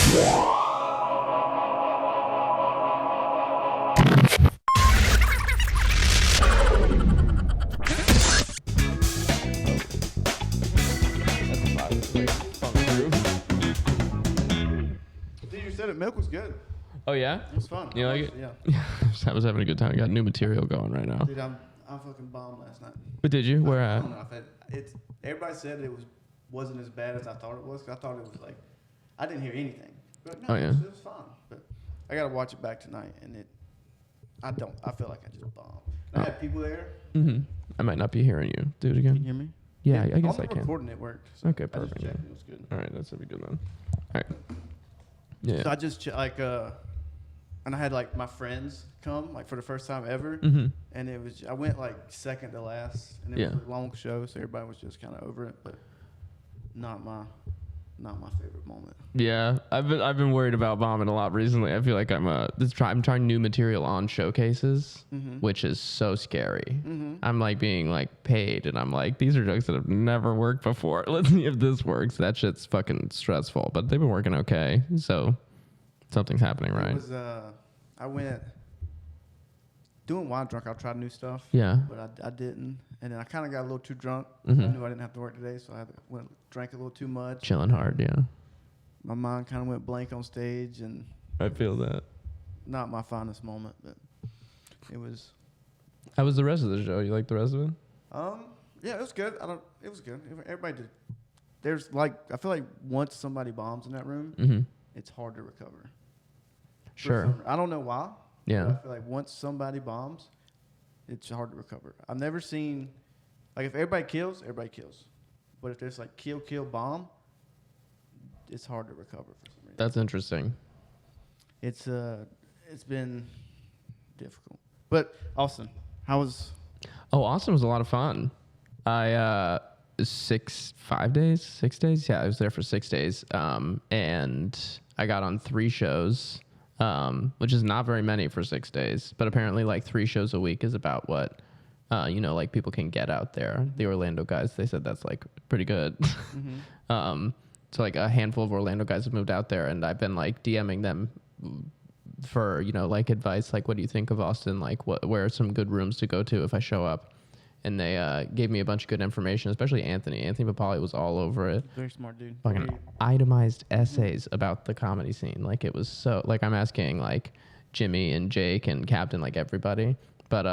Dude, you said it. Milk was good. Oh yeah, It was fun. you like it? Yeah. I was having a good time. Got new material going right now. Dude, I'm fucking bombed last night. But did you? Where I at? don't know. Everybody said it wasn't as bad as I thought it was. 'Cause I thought it was like, I didn't hear anything. But no, Oh, yeah. it was fine. But I gotta watch it back tonight, and I feel like I just bombed. I had people there. Mm-hmm. I might not be hearing you. Do it Can again. you hear me? Yeah, I guess on I the can. recording it worked. So Okay, I just perfect. checked, it was good. All right, that's gonna be good then. All right. Yeah. So I just and I had like my friends come like for the first time ever, Mm-hmm. and I went like second to last, and it was a long show, so everybody was just kind of over it, but not my favorite moment. Yeah, I've been worried about bombing a lot recently. I feel like I'm trying new material on showcases, which is so scary. I'm like being like paid, and I'm like, these are jokes that have never worked before. Let's see if this works. That shit's fucking stressful, but they've been working okay. So something's happening, right? It was I went doing Wine Drunk. I tried new stuff. Yeah. But I didn't, and then I kind of got a little too drunk. Mm-hmm. I knew I didn't have to work today, so drank a little too much. Chilling hard, yeah. My mind kind of went blank on stage, and I feel that. not my finest moment, but it was. How was the rest of the show? You like the rest of it? Yeah, it was good. It was good. Everybody did. There's like, I feel like once somebody bombs in that room, Mm-hmm. it's hard to recover. Sure. I don't know why. Yeah. But I feel like once somebody bombs, it's hard to recover. I've never seen, like, if everybody kills, everybody kills. But if there's like kill, bomb, it's hard to recover for some reason. That's interesting. It's been difficult. But Austin, how was? Oh, Austin was a lot of fun. I 6 days. Yeah, I was there for 6 days. And I got on 3 shows, which is not very many for 6 days. But apparently, like 3 shows a week is about what like people can get out there. The Orlando guys, they said that's like pretty good. Mm-hmm. So like a handful of Orlando guys have moved out there, and I've been like DMing them for like advice, like what do you think of Austin, like where are some good rooms to go to if I show up, and they gave me a bunch of good information, especially Anthony Papali was all over it. Very smart dude. Fucking itemized essays about the comedy scene. Like it was so, like I'm asking like Jimmy and Jake and Captain, like everybody, but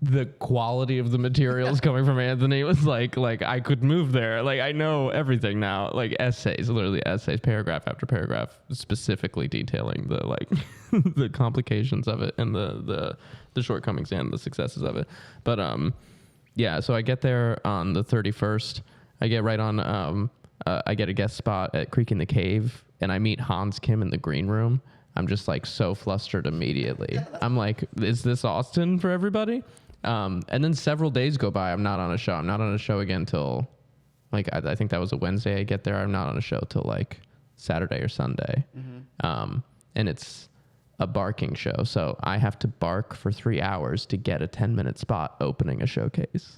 the quality of the materials coming from Anthony was like I could move there. Like I know everything now. Like essays, literally essays, paragraph after paragraph, specifically detailing the like the complications of it and the shortcomings and the successes of it. But yeah. So I get there on the 31st. I get right on. I get a guest spot at Creek in the Cave, and I meet Hans Kim in the green room. I'm just like so flustered immediately. I'm like, is this Austin for everybody? And then several days go by. I'm not on a show. I'm not on a show again till like, I think that was a Wednesday I get there. I'm not on a show till like Saturday or Sunday. Mm-hmm. And it's a barking show. So I have to bark for 3 hours to get a 10-minute spot opening a showcase,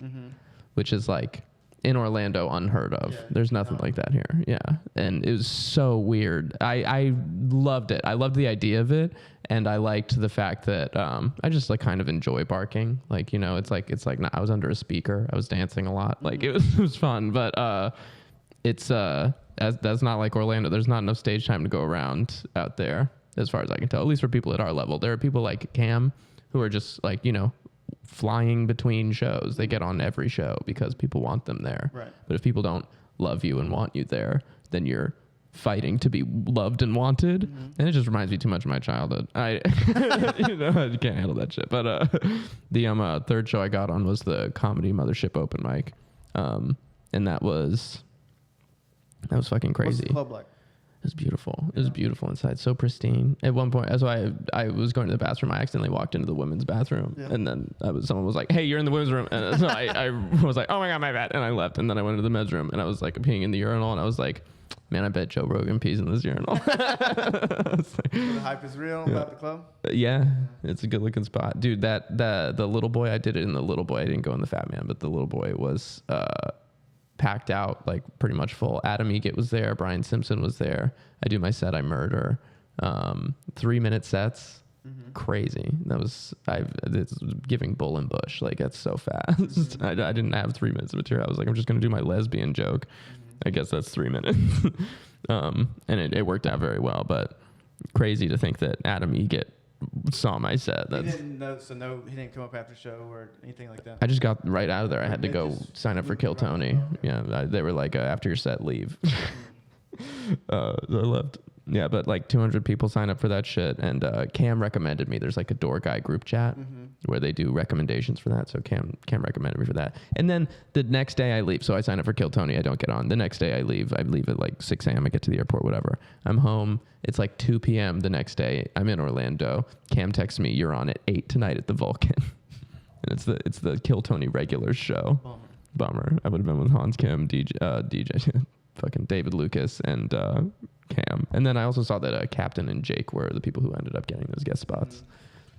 which is like, in Orlando, unheard of. Yeah, there's nothing like that here. Yeah. And it was so weird. I loved it. I loved the idea of it. And I liked the fact that I just like kind of enjoy barking. Like, it's like I was under a speaker. I was dancing a lot. Like it was fun. But that's not like Orlando. There's not enough stage time to go around out there, as far as I can tell. At least for people at our level. There are people like Cam who are just like, flying between shows. They get on every show because people want them there. Right. But if people don't love you and want you there, then you're fighting to be loved and wanted. Mm-hmm. And it just reminds me too much of my childhood. I I can't handle that shit. But the third show I got on was the Comedy Mothership open mic. And that was fucking crazy. What's the club like? It was beautiful. It was beautiful inside. So pristine. At one point, as I was going to the bathroom, I accidentally walked into the women's bathroom. Yeah. And then someone was like, hey, you're in the women's room. And so I was like, oh my God, my bad. And I left. And then I went to the men's room and I was like peeing in the urinal. And I was like, man, I bet Joe Rogan pees in this urinal. The hype is real about the club? Yeah. It's a good looking spot. Dude, the little boy, I did it in the little boy. I didn't go in the fat man, but the little boy was packed out, like pretty much full. Adam Egget was there. Brian Simpson was there. I do my set, I murder. 3-minute sets. Crazy. It's giving Bull and Bush. Like, that's so fast. I didn't have 3 minutes of material. I was like, I'm just going to do my lesbian joke. I guess that's 3 minutes. And it worked out very well, but crazy to think that Adam Egget saw my set. He didn't know, he didn't come up after show or anything like that. I just got right out of there. I had to go sign up for Kill Tony. Yeah, they were like, after your set, leave. I left. Yeah, but like 200 people sign up for that shit, and Cam recommended me. There's like a Door Guy group chat where they do recommendations for that. So Cam recommended me for that. And then the next day I leave. So I sign up for Kill Tony. I don't get on. The next day I leave. I leave at like 6 a.m. I get to the airport, whatever. I'm home. It's like 2 p.m. the next day. I'm in Orlando. Cam texts me, "You're on at 8 tonight at the Vulcan." And it's the Kill Tony regulars show. Bummer. I would have been with Hans Kim, DJ fucking David Lucas, and Cam. And then I also saw that Captain and Jake were the people who ended up getting those guest spots.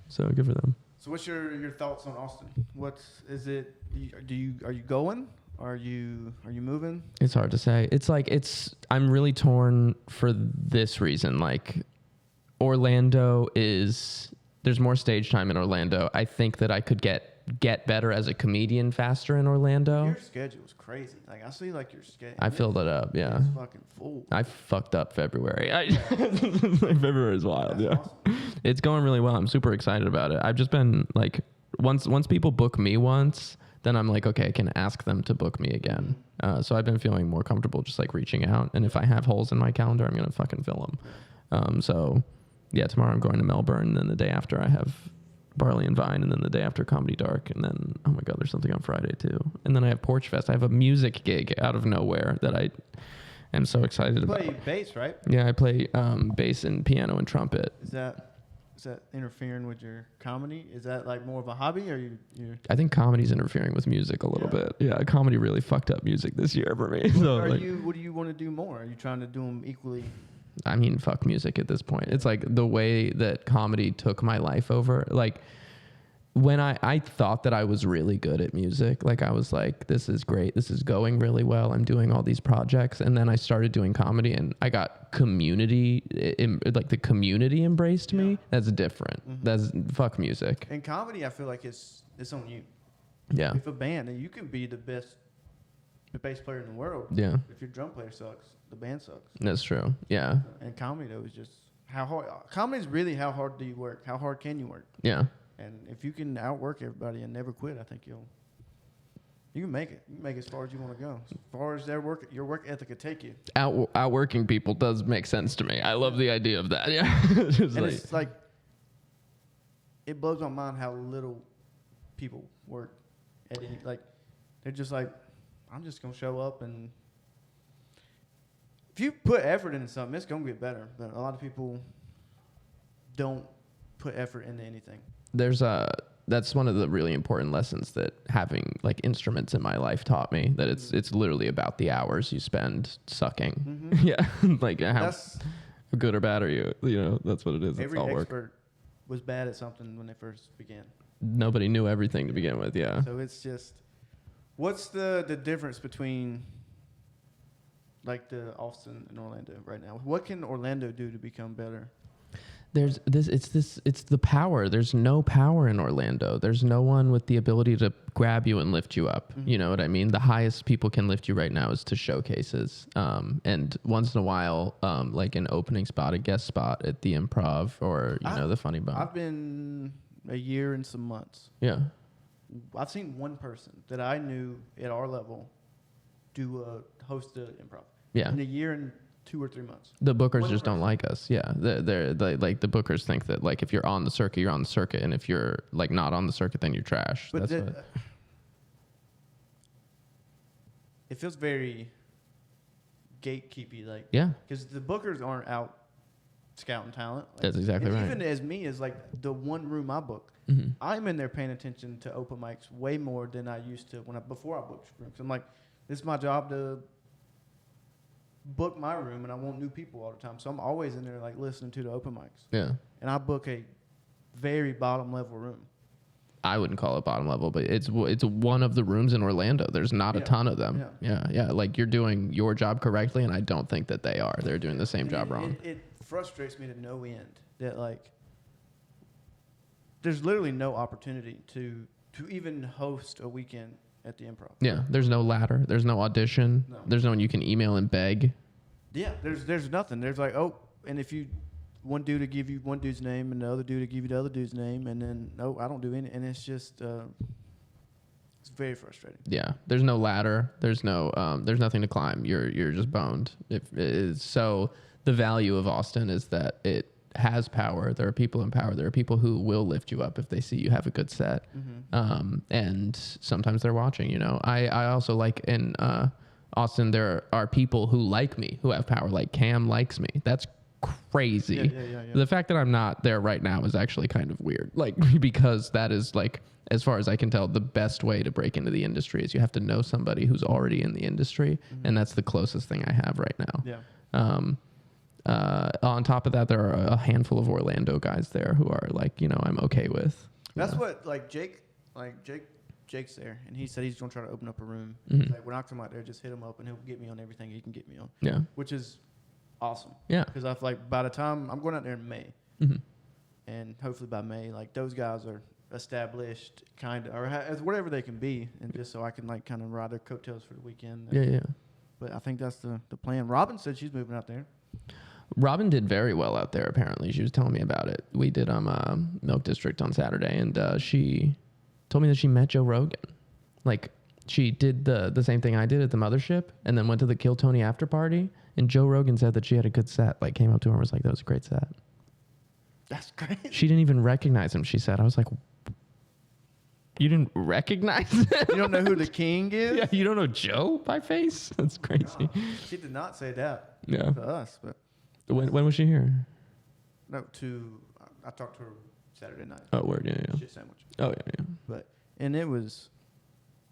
So good for them. So what's your thoughts on Austin? Are you going? Are you moving? It's hard to say. I'm really torn for this reason. Like, there's more stage time in Orlando. I think that I could get better as a comedian faster in Orlando. Your schedule is crazy. Like, I see like your schedule. I filled it up, yeah. It's fucking full. I fucked up February. February is wild, That's yeah. awesome. It's going really well. I'm super excited about it. I've just been like, once people book me once, then I'm like, okay, I can ask them to book me again. So I've been feeling more comfortable just like reaching out. And if I have holes in my calendar, I'm going to fucking fill them. So yeah, tomorrow I'm going to Melbourne. And then the day after I have Barley and Vine, and then the day after Comedy Dark, and then oh my god, there's something on Friday too, and then I have Porch Fest. I have a music gig out of nowhere that I am so excited about. You play bass, right? Yeah, I play bass and piano and trumpet. Is that interfering with your comedy? Is that like more of a hobby, or you? I think comedy's interfering with music a little bit. Yeah, comedy really fucked up music this year for me. What do you want to do more? Are you trying to do them equally? I mean, fuck music at this point. It's like the way that comedy took my life over. Like, when I thought that I was really good at music, like I was like, this is great. This is going really well. I'm doing all these projects. And then I started doing comedy, and I got community, like the community embraced me. That's different. That's fuck music. In comedy, I feel like it's on you. Yeah. If a band, you can be the best bass player in the world. Yeah. If your drum player sucks, the band sucks. That's true. Yeah. And comedy, though, is just how hard. Comedy is really how hard do you work? How hard can you work? Yeah. And if you can outwork everybody and never quit, I think you can make it. You can make it as far as you want to go. As far as your work ethic could take you. Outworking people does make sense to me. I love the idea of that. Yeah. It's like it blows my mind how little people work at any, like, they're just like, I'm just gonna show up, and if you put effort into something, it's gonna get better. But a lot of people don't put effort into anything. That's one of the really important lessons that having like instruments in my life taught me, that it's literally about the hours you spend sucking. Yeah. Like how good or bad are you? You know, that's what it is. Every it's all expert work. was bad at something when they first began. Nobody knew everything to begin with. Yeah. So it's just, what's the difference between like the Austin and Orlando right now? What can Orlando do to become better? It's the power. There's no power in Orlando. There's no one with the ability to grab you and lift you up. You know what I mean? The highest people can lift you right now is to showcases. And once in a while, like an opening spot, a guest spot at the Improv, or, the Funny Bone. I've been a year and some months. Yeah. I've seen one person that I knew at our level host the Improv. Yeah. In a year and 2 or 3 months. The bookers just don't like us. Yeah. They're like, the bookers think that like if you're on the circuit, you're on the circuit, and if you're like not on the circuit, then you're trash. But it feels very gatekeepy, like, yeah, because the bookers aren't out scouting talent. Like, that's exactly right. Even as me, as like the one room I book, I'm in there paying attention to open mics way more than I used to before I booked rooms. I'm like, this is my job to book my room, and I want new people all the time, so I'm always in there like listening to the open mics. Yeah. And I book a very bottom level room, I wouldn't call it bottom level, but it's one of the rooms in Orlando. There's not a ton of them. Yeah. Like you're doing your job correctly, and I don't think that they are. They're doing the same job wrong. It frustrates me to no end that like there's literally no opportunity to even host a weekend at the Improv. Yeah, there's no ladder. There's no audition. No. There's no one you can email and beg. Yeah, there's nothing. There's like, oh, and if you one dude to give you one dude's name and the other dude to give you the other dude's name, and then no, I don't do any, and it's just it's very frustrating. Yeah, there's no ladder. There's nothing to climb. You're just boned. So the value of Austin is that it has power. There are people in power. There are people who will lift you up if they see you have a good set. And sometimes they're watching, you know. I also like in Austin, there are people who like me, who have power. Like Cam likes me. That's crazy. Yeah. The fact that I'm not there right now is actually kind of weird. Like, because that is like, as far as I can tell, the best way to break into the industry is you have to know somebody who's already in the industry. And that's the closest thing I have right now. Yeah. On top of that, there are a handful of Orlando guys there who are like, you know, I'm okay with. That's what Jake's there, and he said he's gonna try to open up a room. Like when I come out there, just hit him up, and he'll get me on everything he can get me on. Yeah, which is awesome. Yeah, because I feel like by the time I'm going out there in May, and hopefully by May, like those guys are established, kind of, or as whatever they can be, and just so I can like kind of ride their coattails for the weekend. Yeah. But I think that's the plan. Robin said she's moving out there. Robin did very well out there, apparently. She was telling me about it. We did Milk District on Saturday, and she told me that she met Joe Rogan. Like, she did the same thing I did at the mothership, and then went to the Kill Tony after party, and Joe Rogan said that she had a good set. Like, came up to her and was like, that was a great set. That's great. She didn't even recognize him, she said. I was like, you didn't recognize him? You don't know who the king is? Yeah, you don't know Joe by face? That's crazy. No, she did not say that to us, but... When was she here? No, I talked to her Saturday night. Oh, word, yeah. Shit sandwich. Oh, yeah. But, and it was,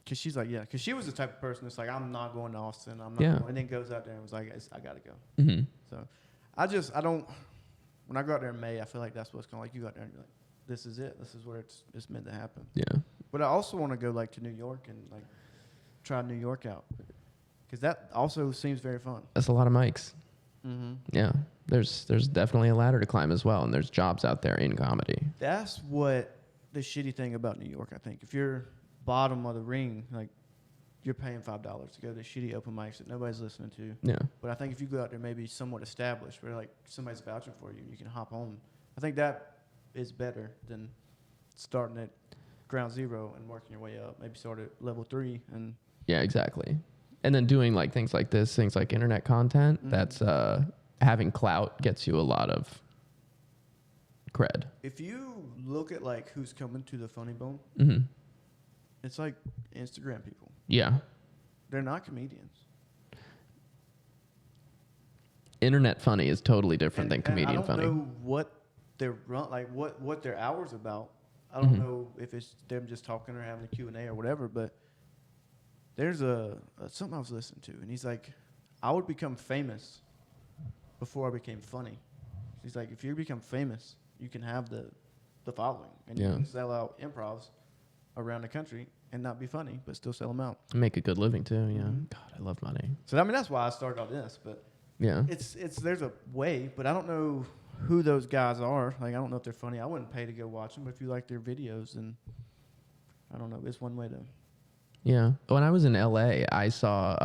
because she's like, yeah, because she was the type of person that's like, I'm not going to Austin. I'm not going. And then goes out there and was like, I got to go. So, I don't, when I go out there in May, I feel like that's what's going to, like, you go out there and you're like, this is it. This is where it's meant to happen. Yeah. But I also want to go, like, to New York and, like, try New York out. Because that also seems very fun. That's a lot of mics. Yeah, there's definitely a ladder to climb as well, and there's jobs out there in comedy. That's what the shitty thing about New York, I think. If you're bottom of the ring, like you're paying $5 to go to shitty open mics that nobody's listening to. Yeah. But I think if you go out there maybe somewhat established, where like somebody's vouching for you and you can hop on, I think that is better than starting at ground zero and working your way up. Maybe start at level 3 and. Yeah, exactly. And then doing like things like this, things like internet content, that's having clout gets you a lot of cred. If you look at like who's coming to the Funny Bone, it's like Instagram people. Yeah. They're not comedians. Internet funny is totally different than comedian funny. I don't know what they're what their hours about. I don't know if it's them just talking or having a Q&A or whatever, but there's something I was listening to, and he's like, I would become famous before I became funny. He's like, if you become famous, you can have the following, and you can sell out improvs around the country and not be funny, but still sell them out. Make a good living too, yeah. God, I love money. So I mean, that's why I started all this, but it's there's a way, but I don't know who those guys are. Like, I don't know if they're funny. I wouldn't pay to go watch them, but if you like their videos, then I don't know. It's one way to. Yeah. When I was in LA, I saw,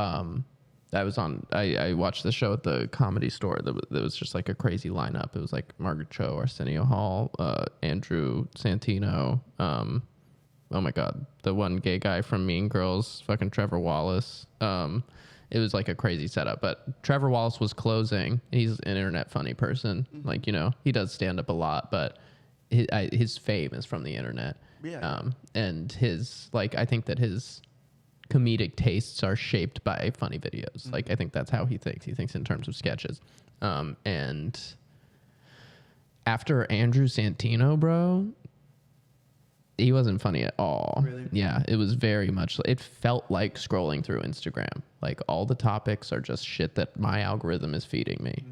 I watched the show at the Comedy Store. There was just like a crazy lineup. It was like Margaret Cho, Arsenio Hall, Andrew Santino. Oh my God. The one gay guy from Mean Girls, fucking Trevor Wallace. It was like a crazy setup, but Trevor Wallace was closing. He's an internet funny person. Like, you know, he does stand up a lot, but his fame is from the internet. Yeah. And his, like, I think that his comedic tastes are shaped by funny videos. Like, I think that's how he thinks. He thinks in terms of sketches. And after Andrew Santino, bro, he wasn't funny at all. Really? Yeah, it was very much, it felt like scrolling through Instagram. Like, all the topics are just shit that my algorithm is feeding me.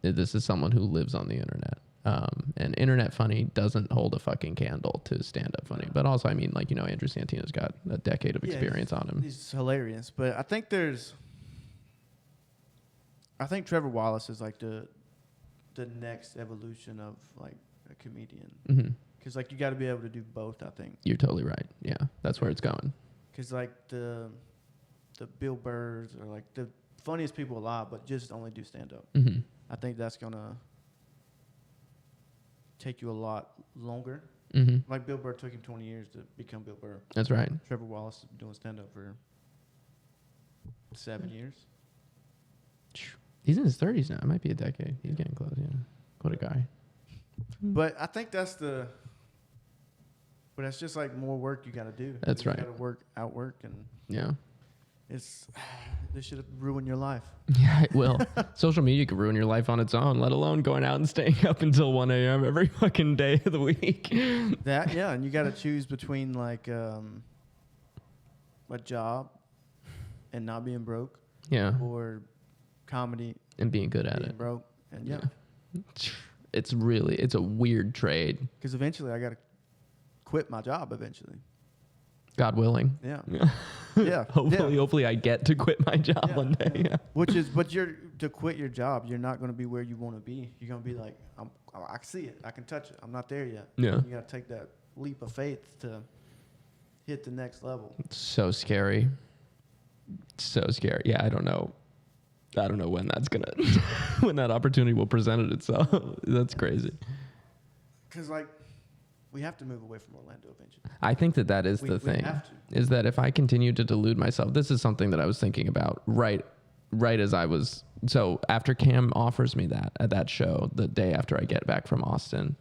This is someone who lives on the internet. And internet funny doesn't hold a fucking candle to stand up funny. But also, I mean, like, you know, Andrew Santino's got a decade of experience on him. He's hilarious. But I think Trevor Wallace is like the next evolution of like a comedian. Mm-hmm. Because like you got to be able to do both, I think. You're totally right. Yeah, that's where it's going. Because like the Bill Burrs are like the funniest people alive, but just only do stand up. Mm-hmm. I think that's gonna take you a lot longer. Mm-hmm. Like Bill Burr took him 20 years to become Bill Burr. That's right. Trevor Wallace is doing stand up for 7 years. He's in his 30s now. It might be a decade. He's getting close. Yeah. What a guy. But I think that's just like more work you got to do. That's right. You got to outwork, and Yeah. this should ruin your life. Yeah, it will. Social media could ruin your life on its own, let alone going out and staying up until 1 a.m. every fucking day of the week. That, yeah, and you got to choose between like a job and not being broke. Yeah. Or comedy And being good at being it. broke. And yeah. It's a weird trade. Because eventually I got to quit my job eventually. God willing. Yeah. Yeah. Yeah. Hopefully I get to quit my job one day. Yeah. But to quit your job, you're not going to be where you want to be. You're going to be like, I can see it. I can touch it. I'm not there yet. Yeah. You got to take that leap of faith to hit the next level. It's so scary. So scary. Yeah, I don't know when that's when that opportunity will present itself. That's crazy. Because like, we have to move away from Orlando eventually. I think that is the thing. Have to. Is that if I continue to delude myself, this is something that I was thinking about right as I was. So after Cam offers me that at that show, the day after I get back from Austin,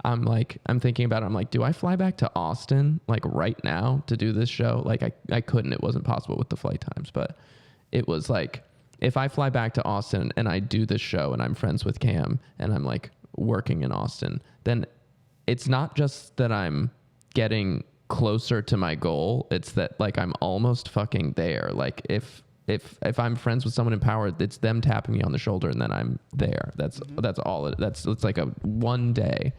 I'm thinking about it. I'm like, do I fly back to Austin like right now to do this show? Like I couldn't. It wasn't possible with the flight times, but it was like, if I fly back to Austin and I do this show and I'm friends with Cam and I'm like working in Austin, then it's not just that I'm getting closer to my goal. It's that like I'm almost fucking there. Like if I'm friends with someone in power, it's them tapping me on the shoulder and then I'm there. That's all. It's like a one day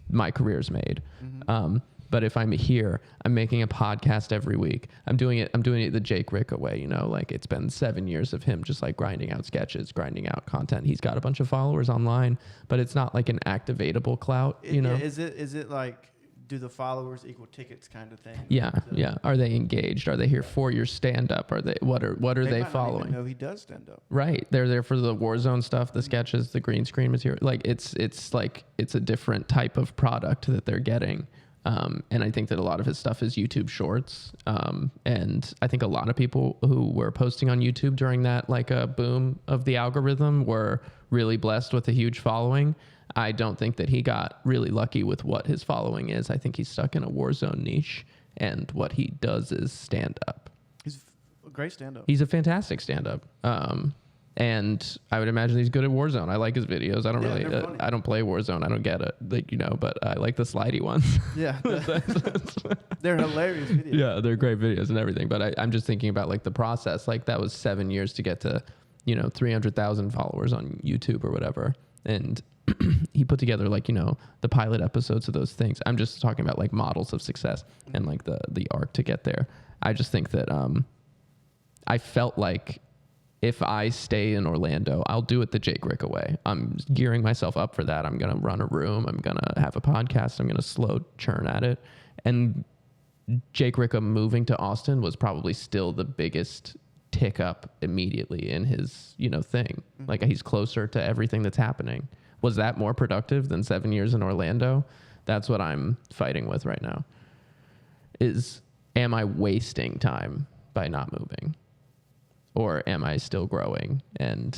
my career's made. Mm-hmm. But if I'm here, I'm making a podcast every week. I'm doing it the Jake Ricka way, you know, like it's been 7 years of him just like grinding out sketches, grinding out content. He's got a bunch of followers online, but it's not like an activatable clout, you know? Is it like, do the followers equal tickets kind of thing? Yeah. Yeah. Are they engaged? Are they here for your stand up? Are they, what are they following? No, he does stand up. Right. They're there for the Warzone stuff, the sketches, the green screen material. Like it's a different type of product that they're getting. And I think that a lot of his stuff is YouTube shorts. And I think a lot of people who were posting on YouTube during that like a boom of the algorithm were really blessed with a huge following. I don't think that he got really lucky with what his following is. I think he's stuck in a Warzone niche, and what he does is stand up. He's a great stand up. He's a fantastic stand up. And I would imagine he's good at Warzone. I like his videos. I don't I don't play Warzone. I don't get it, like, you know, but I like the slidey ones. Yeah. They're hilarious videos. Yeah, they're great videos and everything. But I'm just thinking about like the process. Like that was 7 years to get to, 300,000 followers on YouTube or whatever. And he put together like, the pilot episodes of those things. I'm just talking about like models of success and like the arc to get there. I just think that I felt like if I stay in Orlando, I'll do it the Jake Ricka way. I'm gearing myself up for that. I'm going to run a room. I'm going to have a podcast. I'm going to slow churn at it. And Jake Ricka moving to Austin was probably still the biggest tick up immediately in his, thing. Mm-hmm. Like he's closer to everything that's happening. Was that more productive than 7 years in Orlando? That's what I'm fighting with right now. Am I wasting time by not moving? Or am I still growing? And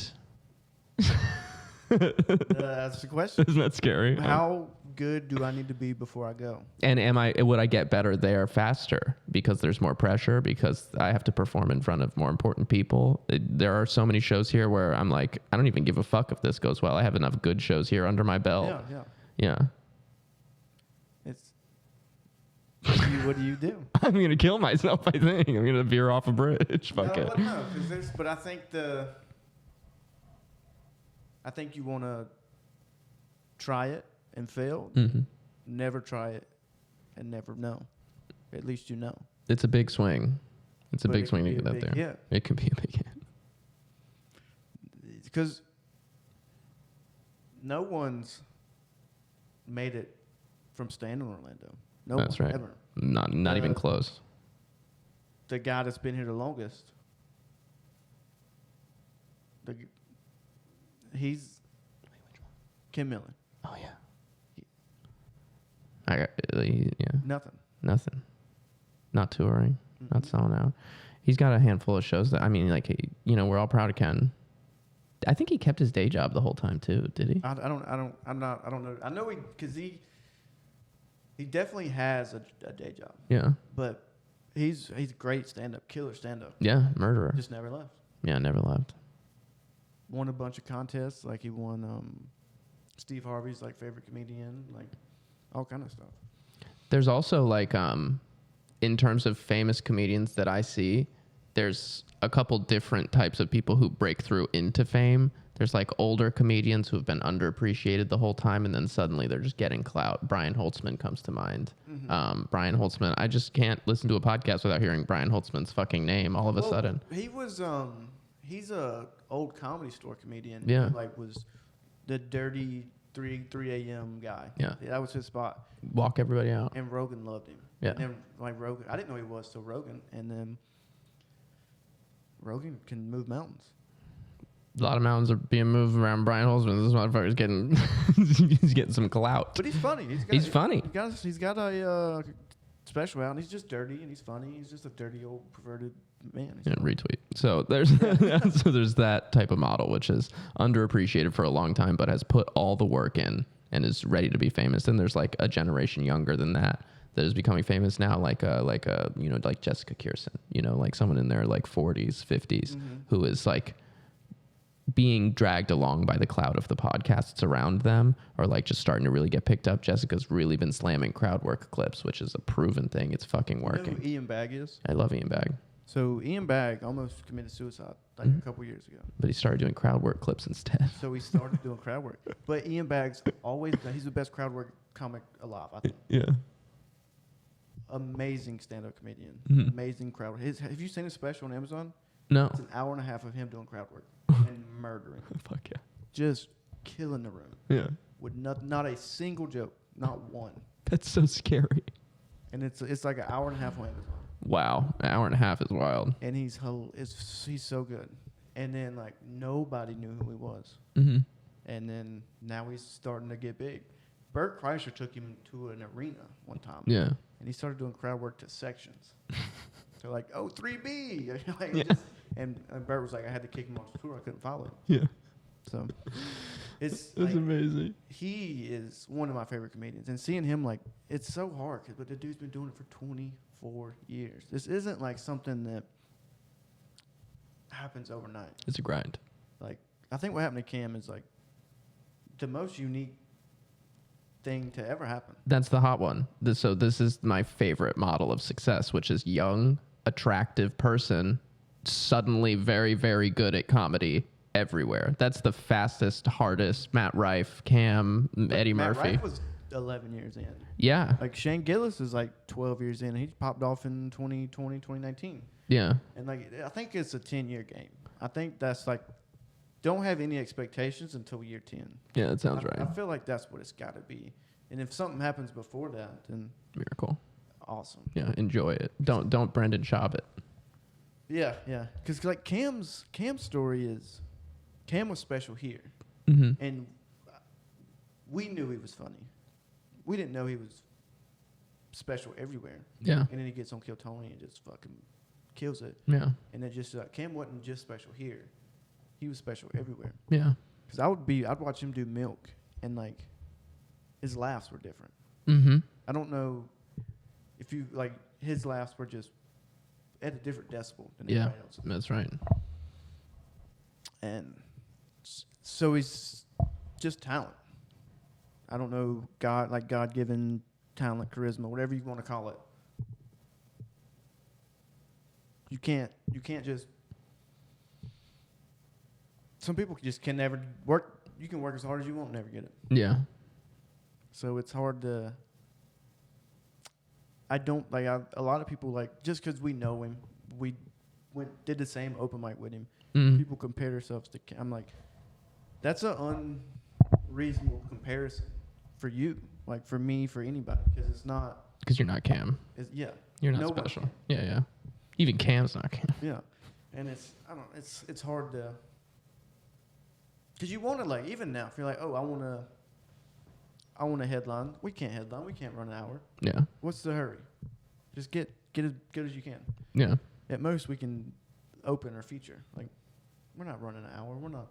that's the question. Isn't that scary? How good do I need to be before I go? And would I get better there faster because there's more pressure, because I have to perform in front of more important people? There are so many shows here where I'm like, I don't even give a fuck if this goes well. I have enough good shows here under my belt. Yeah. What do you do? I'm going to kill myself, I think. I'm going to veer off a bridge. Fuck it. No, but I think you want to try it and failed, Mm-hmm. never try it and never know. At least you know. It's a big swing. It's a But big it swing can to be get a up big there. hit. It can be a big hit. Because no one's made it from staying in Orlando. No That's one, right. ever. Not even close. The guy that's been here the longest, he's Kim Millen. Oh yeah. I got Nothing. nothing. Not touring. Not Mhm. selling out. He's got a handful of shows that we're all proud of Ken. I think he kept his day job the whole time too. Did he? I don't know. I know because he definitely has a day job, Yeah. but he's great stand-up, killer stand-up. Yeah. Murderer. Just never left. Yeah. Never left. Won a bunch of contests, like he won Steve Harvey's like favorite comedian, like all kind of stuff. There's also like in terms of famous comedians that I see, there's a couple different types of people who break through into fame. There's like older comedians who have been underappreciated the whole time, and then suddenly they're just getting clout. Brian Holtzman comes to mind. Mm-hmm. Brian Holtzman, I just can't listen to a podcast without hearing Brian Holtzman's fucking name all of a sudden. He was he's a old Comedy Store comedian. Yeah. Who, like was the dirty 3 a.m. guy. Yeah. That was his spot. Walk everybody out. And Rogan loved him. Yeah. And then like Rogan, I didn't know he was till Rogan, and then Rogan can move mountains. A lot of mountains are being moved around Brian Holtzman. This motherfucker's getting he's getting some clout. But he's funny. He's funny. He's got a special out, and he's just dirty, and he's funny. He's just a dirty old perverted man. He's Yeah, funny. retweet. So there's there's that type of model which is underappreciated for a long time, but has put all the work in and is ready to be famous. And there's like a generation younger than that is becoming famous now, like Jessica Kirsten, like someone in their like 40s, 50s, who is like being dragged along by the cloud of the podcasts around them, or like just starting to really get picked up. Jessica's really been slamming crowd work clips, which is a proven thing. It's fucking working. You know who Ian Bagg is? I love Ian Bagg. So Ian Bagg almost committed suicide like a couple years ago. But he started doing crowd work clips instead. So he started doing crowd work. But Ian Bagg's he's the best crowd work comic alive, I think. Yeah. Amazing stand-up comedian. Mhm. Amazing crowd. Have you seen his special on Amazon? No. It's an hour and a half of him doing crowd work and murdering. Fuck yeah. Just killing the room. Yeah. With not a single joke. Not one. That's so scary. And it's like an hour and a half on Amazon. Wow. An hour and a half is wild. And he's so good. And then like nobody knew who he was. Mm-hmm. And then now he's starting to get big. Bert Kreischer took him to an arena one time. Yeah. And he started doing crowd work to sections. They're like, oh, 3B. Like, Yeah. and Bert was like, I had to kick him off the tour. I couldn't follow him. Yeah. So it's That's like, amazing. he is one of my favorite comedians. And seeing him, like, it's so hard. But the dude's been doing it for 24 years. This isn't like something that happens overnight. It's a grind. Like, I think what happened to Cam is like the most unique thing to ever happen. That's the hot one. So this is my favorite model of success, which is young, attractive person, suddenly very, very good at comedy everywhere. That's the fastest, hardest. Matt Rife, Cam, Eddie Matt Murphy. Rife was 11 years in. Yeah. Like Shane Gillis is like 12 years in. He popped off in 2020, 2019. Yeah. And like I think it's a 10-year game. I think that's like don't have any expectations until year 10. Yeah, that sounds right. I feel like that's what it's got to be. And if something happens before that, then Miracle. awesome. Yeah, enjoy it. Don't Brendan Schaub it. Yeah, yeah. Because like Cam's story is, Cam was special here, Mm-hmm. and we knew he was funny. We didn't know he was special everywhere. Yeah. And then he gets on Kill Tony and just fucking kills it. Yeah. And then just Cam wasn't just special here; he was special everywhere. Yeah. Because I'd watch him do Milk, and like his laughs were different. Mm-hmm. I don't know if you like his laughs were just at a different decibel than Yeah, everybody else. that's right. And so he's just talent. I don't know, God-given talent, charisma, whatever you want to call it. You can't just. Some people just can never work. You can work as hard as you want, and never get it. Yeah. So it's hard to. I don't like. A lot of people like just because we know him, we did the same open mic with him. People compare themselves to. I'm like, that's an unreasonable comparison for you, like for me, for anybody, because it's not. Because you're not Cam. Yeah. You're not special. Yeah, yeah. Even Cam's not Cam. Yeah, and it's hard to. Because you want to like even now if you're like, oh, I want to headline. We can't headline. We can't run an hour. Yeah. What's the hurry? Just get as good as you can. Yeah. At most, we can open or feature. Like, we're not running an hour. We're not.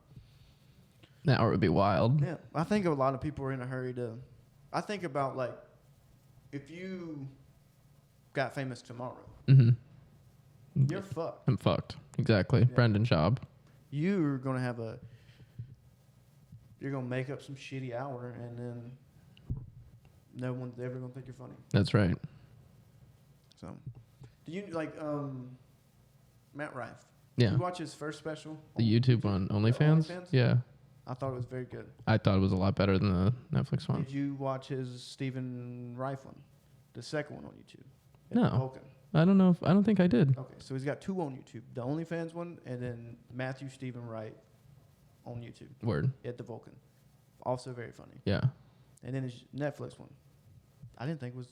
An hour would be wild. Yeah. I think a lot of people are in a hurry to. I think about, like, if you got famous tomorrow, you're fucked. I'm fucked. Exactly. Yeah. Brendan Job. You're going to have a. You're going to make up some shitty hour, and then no one's ever going to think you're funny. That's right. So, do you like Matt Rife? Yeah. Did you watch his first special? The YouTube one, OnlyFans? Yeah. I thought it was very good. I thought it was a lot better than the Netflix one. Did you watch his Stephen Rife one, the second one on YouTube? No. Vulcan. I don't think I did. Okay, so he's got two on YouTube: the OnlyFans one, and then Matthew Stephen Wright on YouTube. Word. At the Vulcan, also very funny. Yeah. And then his Netflix one, I didn't think was,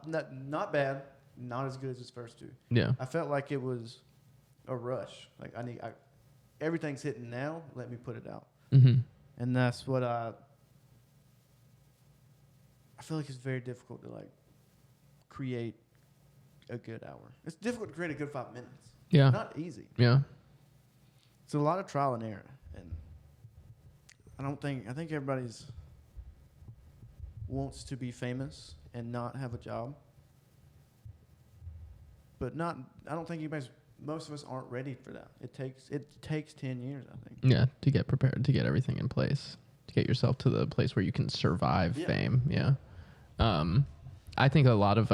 not bad, not as good as his first two. Yeah. I felt like it was a rush. Like everything's hitting now. Let me put it out. Mm-hmm. And that's what I feel like it's very difficult to like create a good hour. It's difficult to create a good 5 minutes. Yeah. Not easy. Yeah. It's a lot of trial and error. And I think everybody's wants to be famous and not have a job. But I don't think most of us aren't ready for that. It takes 10 years, I think. Yeah, to get prepared, to get everything in place, to get yourself to the place where you can survive fame. Yeah. I think a lot of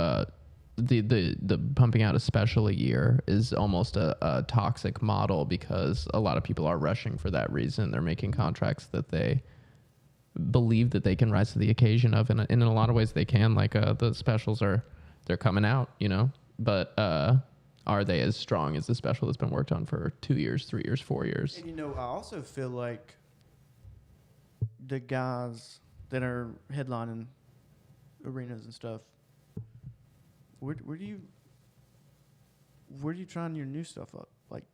the pumping out a special a year is almost a toxic model because a lot of people are rushing for that reason. They're making contracts that they believe that they can rise to the occasion of, and in a lot of ways they can. Like the specials they're coming out, but are they as strong as the special that's been worked on for 2 years, 3 years, 4 years? And I also feel like the guys that are headlining arenas and stuff, where do you trying your new stuff up? Like,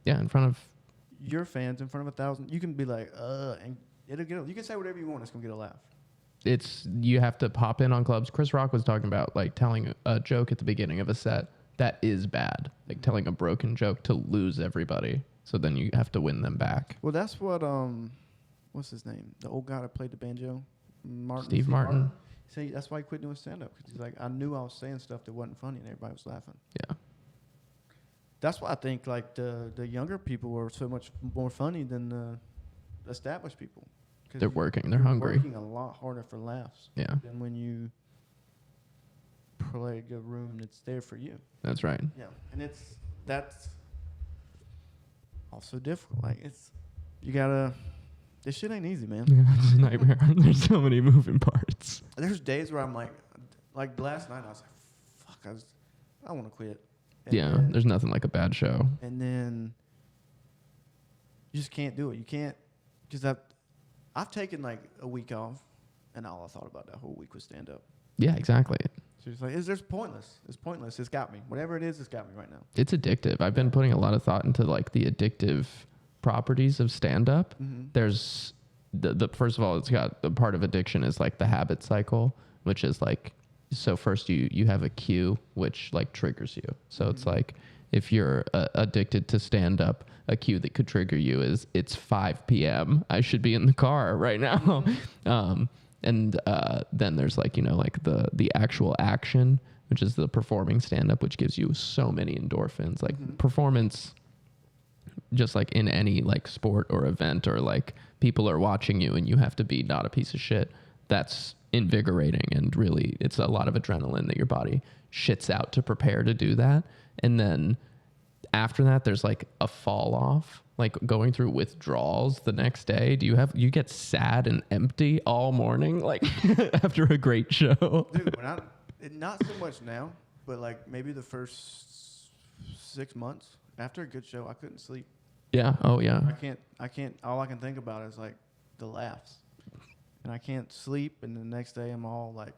yeah, in front of your fans, in front of 1,000, you can be like, and it'll get. You can say whatever you want. It's gonna get a laugh. You have to pop in on clubs. Chris Rock was talking about like telling a joke at the beginning of a set that is bad, like telling a broken joke to lose everybody. So then you have to win them back. Well, that's what what's his name? The old guy that played the banjo, Steve Martin. See, that's why he quit doing stand up because he's like, I knew I was saying stuff that wasn't funny and everybody was laughing. Yeah. That's why I think like the younger people were so much more funny than the established people. They're working. They're hungry. Working a lot harder for laughs. Yeah. Than when you play a room that's there for you. That's right. Yeah, and that's also difficult. Like you gotta. This shit ain't easy, man. Yeah, it's a nightmare. There's so many moving parts. There's days where I'm like last night I was like, fuck, I want to quit. And yeah, there's nothing like a bad show. And then you just can't do it. You can't, because I've taken like a week off, and all I thought about that whole week was stand up. Yeah, exactly. So it's like, it's pointless. It's pointless. It's got me. Whatever it is, it's got me right now. It's addictive. I've been putting a lot of thought into like the addictive properties of stand up. Mm-hmm. There's the first of all, it's got the part of addiction is like the habit cycle, which is like, so first you have a cue which like triggers you. So it's like if you're addicted to stand up, a cue that could trigger you is it's 5 p.m. I should be in the car right now. And then there's like, like the actual action, which is the performing stand up, which gives you so many endorphins. Like performance, just like in any like sport or event, or like people are watching you and you have to be not a piece of shit. That's invigorating, and really it's a lot of adrenaline that your body shits out to prepare to do that. And then after that, there's like a fall off, like going through withdrawals the next day. You get sad and empty all morning, like after a great show? Dude, not so much now, but like maybe the first 6 months after a good show, I couldn't sleep. Yeah. Oh yeah. I can't. All I can think about is like the laughs, and I can't sleep. And the next day, I'm all like,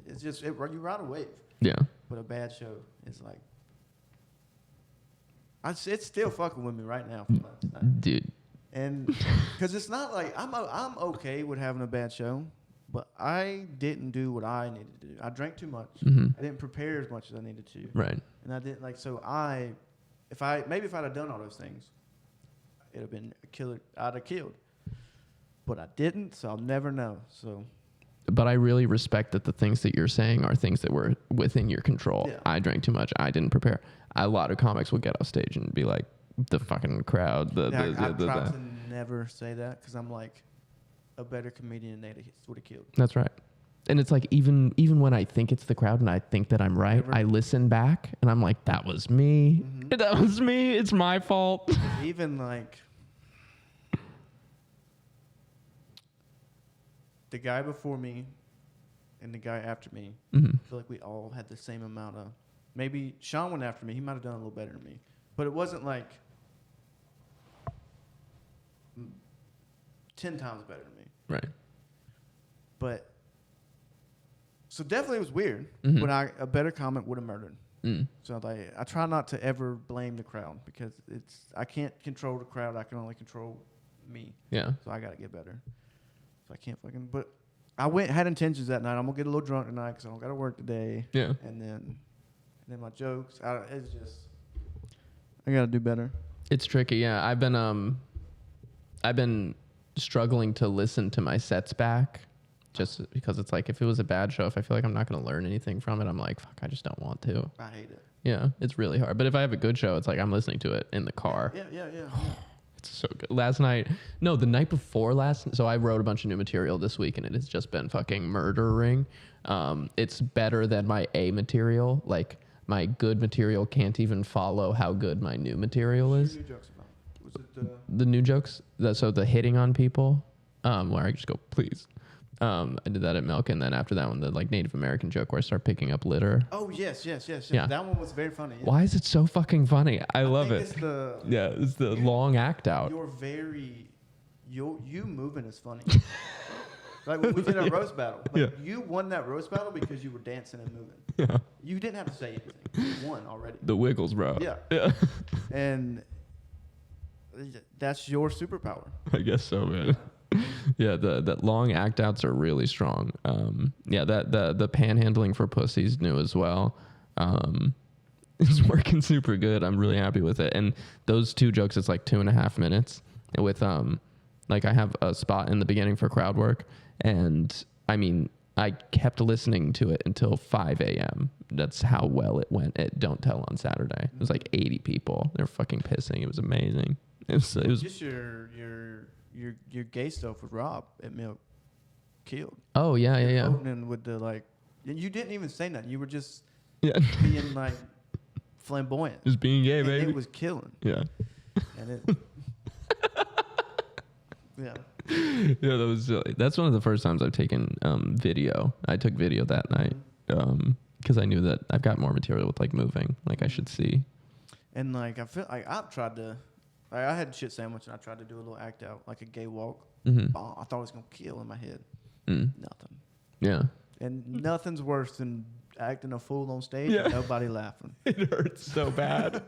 it's just you ride a wave. Yeah. But a bad show is like, it's still fucking with me right now. Dude. And because it's not like I'm okay with having a bad show, but I didn't do what I needed to do. I drank too much. Mm-hmm. I didn't prepare as much as I needed to. Right. And I didn't if I'd have done all those things, it'd have been a killer. I'd have killed. But I didn't, so I'll never know. So. But I really respect that the things that you're saying are things that were within your control. Yeah. I drank too much. I didn't prepare. A lot of comics will get off stage and be like, the fucking crowd. I try to never say that because I'm like, a better comedian than they would have killed. That's right. And it's like, even when I think it's the crowd and I think that I'm right, I listen back and I'm like, that was me. Mm-hmm. That was me. It's my fault. Even like the guy before me and the guy after me, mm-hmm. I feel like we all had the same amount of, maybe Sean went after me. He might have done a little better than me, but it wasn't like 10 times better than me. Right. But so definitely it was weird. Mm-hmm. But a better comic would have murdered. Mm. So I try not to ever blame the crowd because I can't control the crowd. I can only control me. Yeah. So I got to get better. So I can't fucking. But I had intentions that night. I'm gonna get a little drunk tonight because I don't got to work today. Yeah. And then my jokes. It's just I got to do better. It's tricky. Yeah. I've been struggling to listen to my sets back just because it's like, if it was a bad show, if I feel like I'm not going to learn anything from it, I'm like, fuck, I just don't want to. I hate it. Yeah, it's really hard. But if I have a good show, it's like I'm listening to it in the car. Yeah. It's so good. The night before so I wrote a bunch of new material this week and it has just been fucking murdering. It's better than my A material. Like, my good material can't even follow how good my new material is. New jokes about? Was it the new jokes? So the hitting on people, where I just go, please. I did that at Milk, and then after that one, the like Native American joke where I start picking up litter. Oh yes. Yeah. That one was very funny. Yeah. Why is it so fucking funny? I love it. It's the It's the long act out. You moving is funny. Like when we did our roast battle. Like you won that roast battle because you were dancing and moving. Yeah. You didn't have to say anything. You won already. The wiggles, bro. Yeah. And that's your superpower. I guess so, man. Yeah, that long act outs are really strong. The panhandling for pussies new as well. It's working super good. I'm really happy with it. And those two jokes, it's like 2.5 minutes with like I have a spot in the beginning for crowd work, and I mean I kept listening to it until 5 a.m. That's how well it went at Don't Tell on Saturday. It was like 80 people. They're fucking pissing. It was amazing. It was just your gay stuff with Rob at Milk killed. Oh yeah. Opening with the like, you didn't even say nothing. You were just being like flamboyant. Just being gay, and baby. It was killing. Yeah. And it. Yeah. Yeah, that was that's one of the first times I've taken video. I took video that night because I knew that I've got more material with like moving. Like I should see. And like I feel like I've tried to. Like, I had a shit sandwich and I tried to do a little act out, like a gay walk. Mm-hmm. I thought it was gonna kill in my head. Nothing. Yeah. And nothing's worse than acting a fool on stage and nobody laughing. It hurts so bad.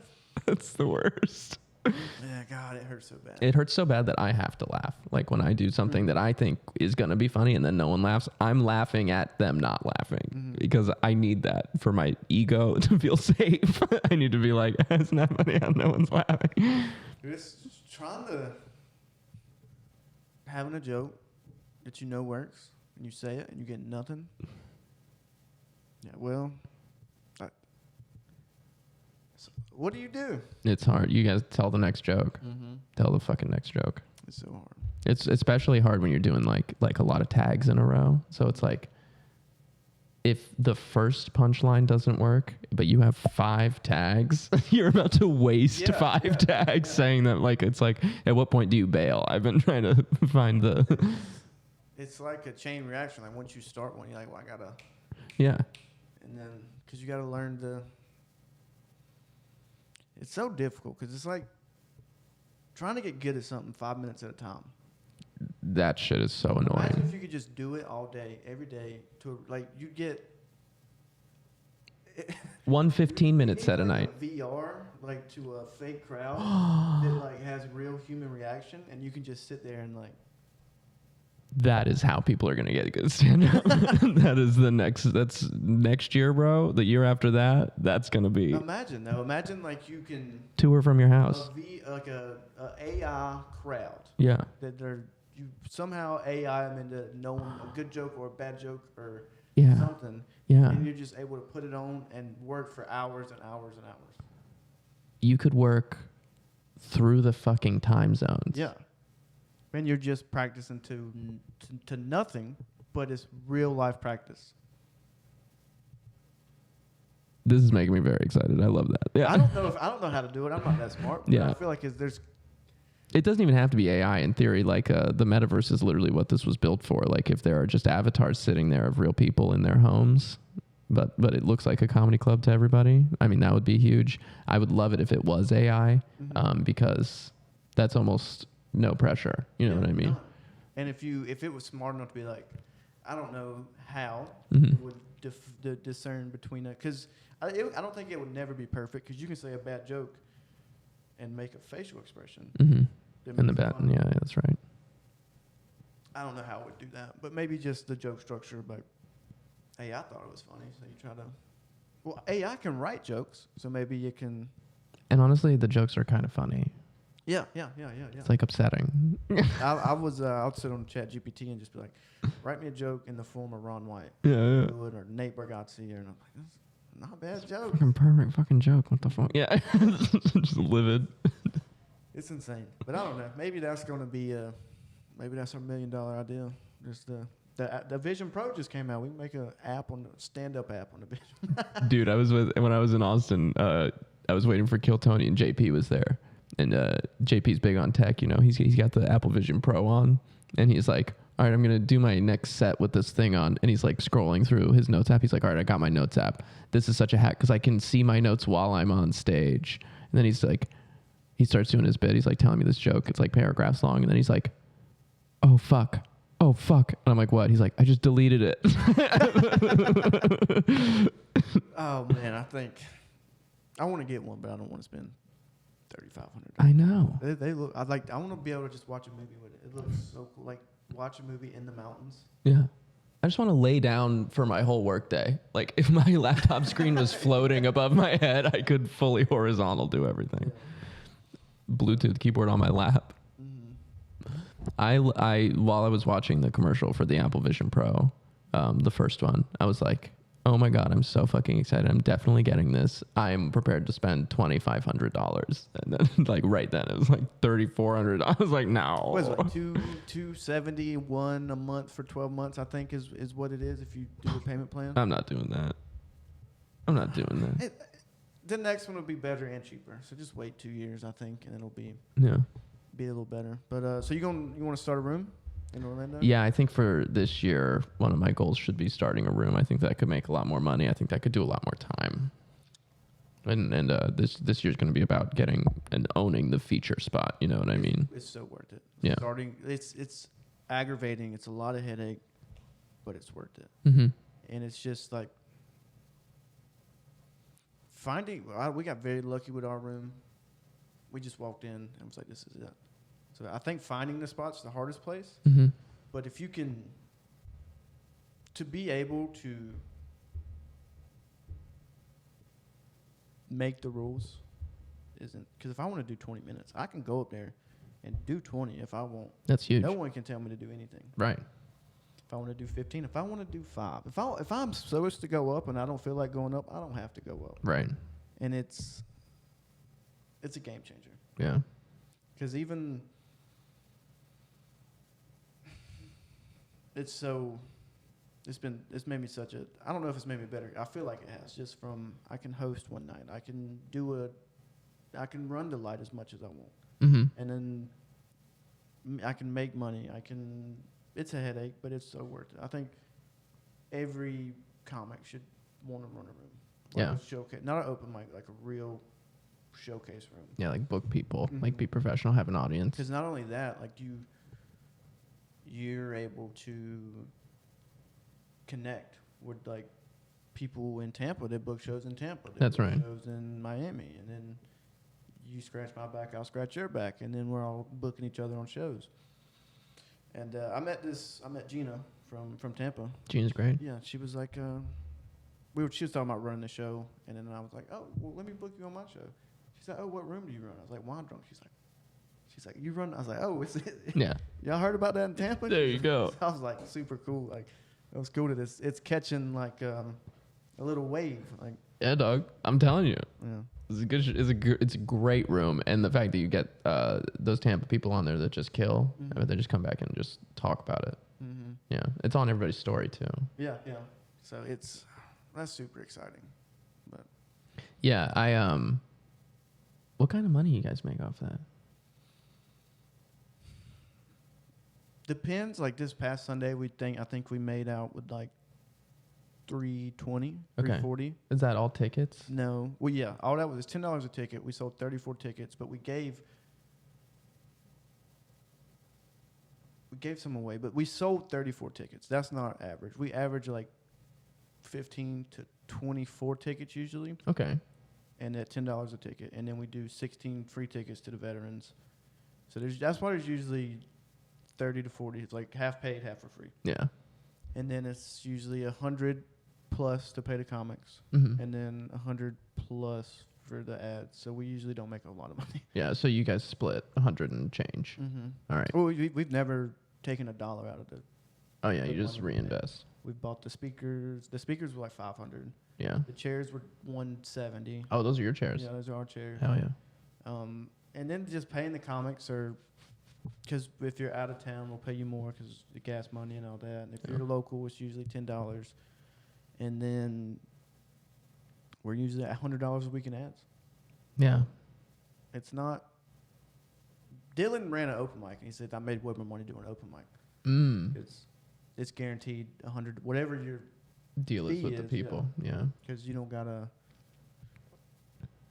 That's the worst. Yeah, God, it hurts so bad. It hurts so bad that I have to laugh. Like when I do something that I think is going to be funny and then no one laughs, I'm laughing at them not laughing because I need that for my ego to feel safe. I need to be like, it's not funny and no one's laughing. Just trying to having a joke that you know works and you say it and you get nothing. Yeah, well, so what do you do? It's hard. You guys tell the next joke. Tell the fucking next joke. It's so hard. It's especially hard when you're doing like a lot of tags in a row. So it's like if the first punchline doesn't work, but you have 5 tags, you're about to waste 5 tags saying that. Like, it's like, at what point do you bail? I've been trying to find the. It's like a chain reaction. Like once you start one, you're like, well, I gotta. Yeah. And then, because you gotta learn to. It's so difficult because it's like trying to get good at something 5 minutes at a time. That shit is so annoying. Imagine if you could just do it all day, every day, like you get. 15-minute set a night. VR, like to a fake crowd that like has real human reaction, and you can just sit there and like. That is how people are gonna get good stand up. That's next year, bro. The year after that, that's gonna be. Imagine like you can tour from your house. Like a AI crowd. Yeah. That you somehow AI them into knowing a good joke or a bad joke or something. Yeah. And you're just able to put it on and work for hours and hours and hours. You could work through the fucking time zones. Yeah. And you're just practicing to nothing, but it's real life practice. This is making me very excited. I love that. Yeah. I don't know how to do it. I'm not that smart. But Yeah. I feel like there's. It doesn't even have to be AI in theory. Like the metaverse is literally what this was built for. Like if there are just avatars sitting there of real people in their homes, but it looks like a comedy club to everybody. I mean, that would be huge. I would love it if it was AI, because that's almost no pressure. You know what I mean? No. And if it was smart enough to be like, I don't know how Mm-hmm. it would discern between it, because I don't think it would never be perfect, because you can say a bad joke and make a facial expression. Mm-hmm. that And the makes it bat. funny. Yeah, that's right. I don't know how it would do that, but maybe just the joke structure. But hey, I thought it was funny, so you try to. Well, AI can write jokes, so maybe you can. And honestly, the jokes are kind of funny. Yeah. It's like upsetting. I'll sit on Chat GPT and just be like, write me a joke in the form of Ron White. Yeah. Or Nate Bargatze, and I'm like, that's not a bad joke. Fucking perfect fucking joke. What the fuck? Yeah. Just livid. It's insane. But I don't know. Maybe that's going to be maybe that's our $1 million idea. Just the Vision Pro just came out. We can make a app on the stand-up app on the Vision. Dude, when I was in Austin, I was waiting for Kill Tony and JP was there. And JP's big on tech, you know. He's got the Apple Vision Pro on, and he's like, all right, I'm going to do my next set with this thing on. And he's like scrolling through his notes app. He's like, all right, I got my notes app. This is such a hack because I can see my notes while I'm on stage. And then he's like, he starts doing his bit. He's like telling me this joke. It's like paragraphs long. And then he's like, oh, fuck. And I'm like, what? He's like, I just deleted it. Oh, man, I think I want to get one, but I don't want to spend $3,500. I know. They look. I want to be able to just watch a movie with it. It looks so cool. Like watch a movie in the mountains. Yeah. I just want to lay down for my whole workday. Like if my laptop screen was floating above my head, I could fully horizontal do everything. Bluetooth keyboard on my lap. I while I was watching the commercial for the Apple Vision Pro, the first one, I was like, oh my God, I'm so fucking excited. I'm definitely getting this. I'm prepared to spend $2,500. And then like right then it was like $3,400. I was like, no. What is it, like $271 a month for 12 months, I think is what it is if you do a payment plan. I'm not doing that. The next one will be better and cheaper. So just wait 2 years, I think, and it'll be a little better. But so you want to start a room in Orlando? Yeah, I think for this year, one of my goals should be starting a room. I think that could make a lot more money. I think that could do a lot more time. And this year's going to be about getting and owning the feature spot. You know what I mean? It's so worth it. Yeah. It's aggravating. It's a lot of headache, but it's worth it. Mm-hmm. And it's just like we got very lucky with our room. We just walked in and was like, this is it. So I think finding the spot's the hardest place. Mm-hmm. But if you can, to be able to make the rules isn't, because if I want to do 20 minutes, I can go up there and do 20 if I want. That's huge. No one can tell me to do anything. Right. If I want to do 15, if I want to do 5, if I'm supposed to go up and I don't feel like going up, I don't have to go up. Right. And it's a game changer. Yeah. Because even it's so it's made me such a. I don't know if it's made me better. I feel like it has. Just from I can host one night. I can run the light as much as I want, and then I can make money. It's a headache, but it's so worth it. I think every comic should want to run a room. Like a showcase, not an open mic, like a real showcase room. Yeah, like book people, like be professional, have an audience. Because not only that, like you're able to connect with like people in Tampa. They book shows in Tampa. That's right. Shows in Miami, and then you scratch my back, I'll scratch your back, and then we're all booking each other on shows. And I met Gina from Tampa. Gina's great. Yeah, she was like, she was talking about running the show, and then I was like, oh, well, let me book you on my show. She's like, oh, what room do you run? I was like, Wine Drunk. She's like, you run? I was like, oh, is it? Yeah. Y'all heard about that in Tampa? There you go. I was like, super cool. Like, it was cool that it's catching like a little wave. Like, yeah, dog. I'm telling you. yeah. It's a great room, and the fact that you get those Tampa people on there that just kill, I mean, they just come back and just talk about it. Mm-hmm. Yeah, it's on everybody's story too. Yeah. So that's super exciting. But yeah, what kind of money you guys make off that? depends. Like this past Sunday, I think we made out with like 320, Okay. 340. Is that all tickets? No. Well, yeah. All that was $10 a ticket. We sold 34 tickets, but we gave some away, but we sold 34 tickets. That's not average. We average like 15 to 24 tickets usually, Okay. and at $10 a ticket. And then we do 16 free tickets to the veterans. So that's why there's usually 30 to 40. It's like half paid, half for free. Yeah. And then it's usually 100 plus to pay the comics, Mm-hmm. and then 100 plus for the ads. So we usually don't make a lot of money. Yeah. So you guys split 100 and change. Mm-hmm. All right. Well, we've never taken $1 out of it. Oh yeah, you the just money we made. reinvest. We bought the speakers. The speakers were like 500. Yeah. The chairs were 170. Oh, those are your chairs. Yeah, those are our chairs. Hell yeah. And then just paying the comics, or because if you're out of town, we'll pay you more because the gas money and all that. And if you're local, it's usually $10. And then we're usually at $100 a week in ads. Yeah. It's not. Dylan ran an open mic, and he said I made way more money doing an open mic. Mm. It's guaranteed 100, whatever your Deal is fee with the is, people. Yeah. because you don't gotta